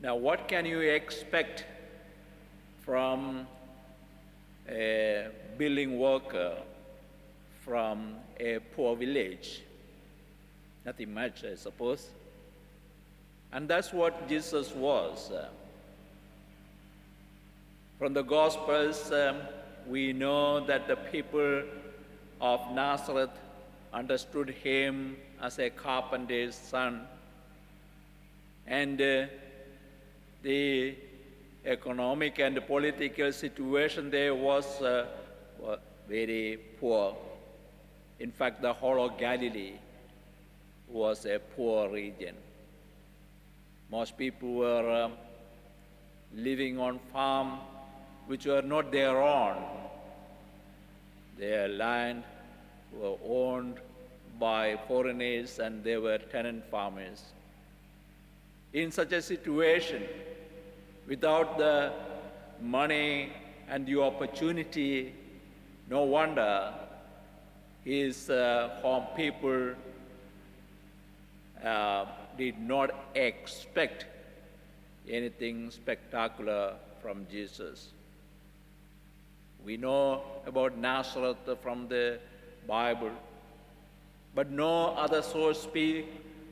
Now, what can you expect from a building worker from a poor village? Nothing much, I suppose. And that's what Jesus was. From the Gospels, we know that the people of Nazareth understood him as a carpenter's son. And the economic and political situation there was very poor. In fact, the whole of Galilee was a poor region. Most people were living on farms which were not their own. Their land were owned by foreigners and they were tenant farmers. In such a situation, without the money and the opportunity, no wonder his home people did not expect anything spectacular from Jesus. We know about Nazareth from the Bible, but no other source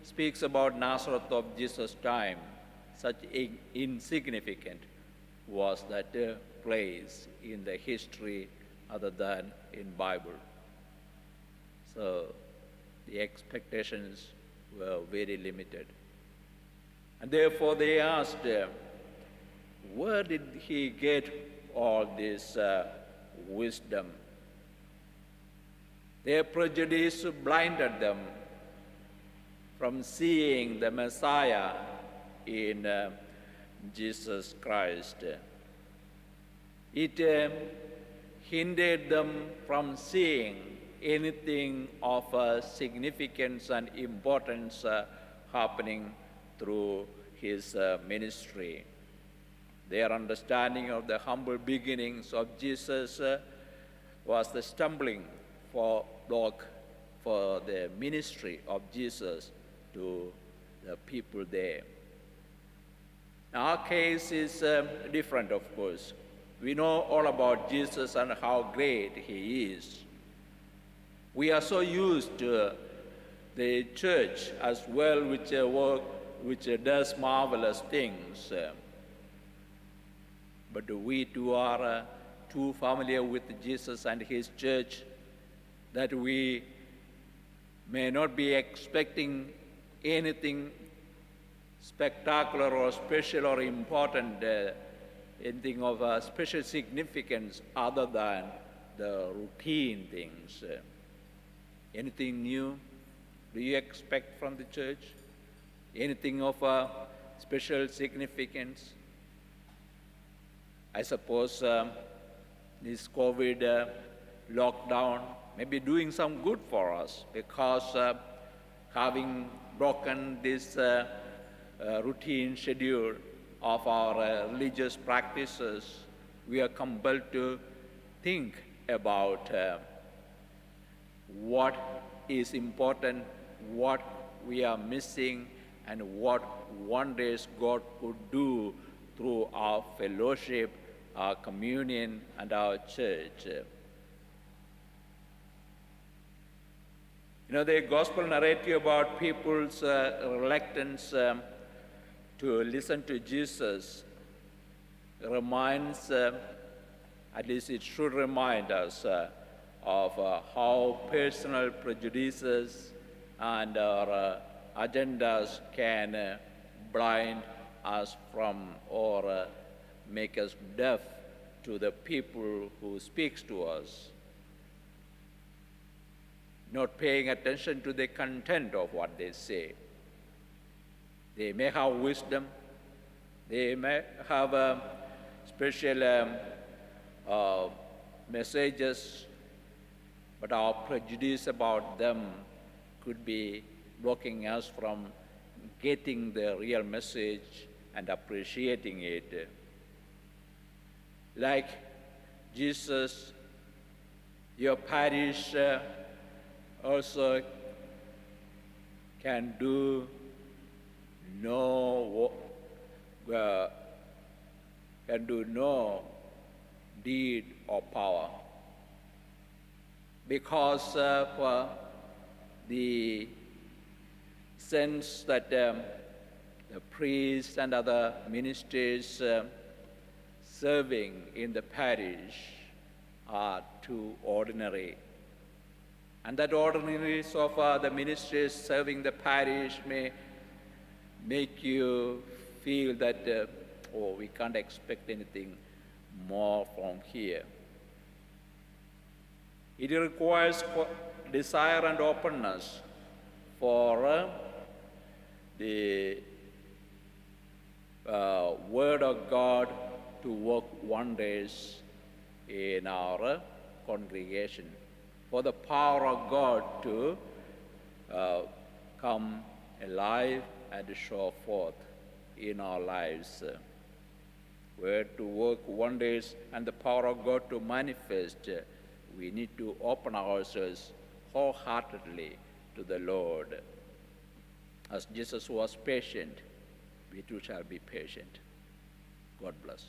speaks about Nazareth of Jesus' time. Such insignificant was that place in the history other than in Bible. So the expectations were very limited. And therefore they asked, where did he get all this wisdom? Their prejudice blinded them from seeing the Messiah in Jesus Christ. It hindered them from seeing anything of significance and importance happening through his ministry. Their understanding of the humble beginnings of Jesus was the stumbling block for the ministry of Jesus to the people there. Our case is different, of course. We know all about Jesus and how great he is. We are so used to the church as well, which does marvelous things. But we too are too familiar with Jesus and his church that we may not be expecting anything spectacular or special or important, anything of special significance other than the routine things. Anything new do you expect from the church? Anything of special significance? I suppose this COVID lockdown may be doing some good for us because having broken this routine schedule of our religious practices, we are compelled to think about what is important, what we are missing, and what wonders God could do through our fellowship, our communion, and our church. You know, the gospel narrative about people's reluctance to listen to Jesus reminds, at least it should remind us, of how personal prejudices and our agendas can blind us from or make us deaf to the people who speaks to us. Not paying attention to the content of what they say. They may have wisdom, they may have special messages, but our prejudice about them could be blocking us from getting the real message and appreciating it. Like Jesus, your parish also can do no can do no deed or power. Because of the sense that the priests and other ministers serving in the parish are too ordinary. And that ordinariness of the ministers serving the parish may make you feel that, we can't expect anything more from here. It requires desire and openness for the Word of God to work wonders in our congregation, for the power of God to come alive and show forth in our lives. Where to work wonders and the power of God to manifest, we need to open ourselves wholeheartedly to the Lord. As Jesus was patient, we too shall be patient. God bless.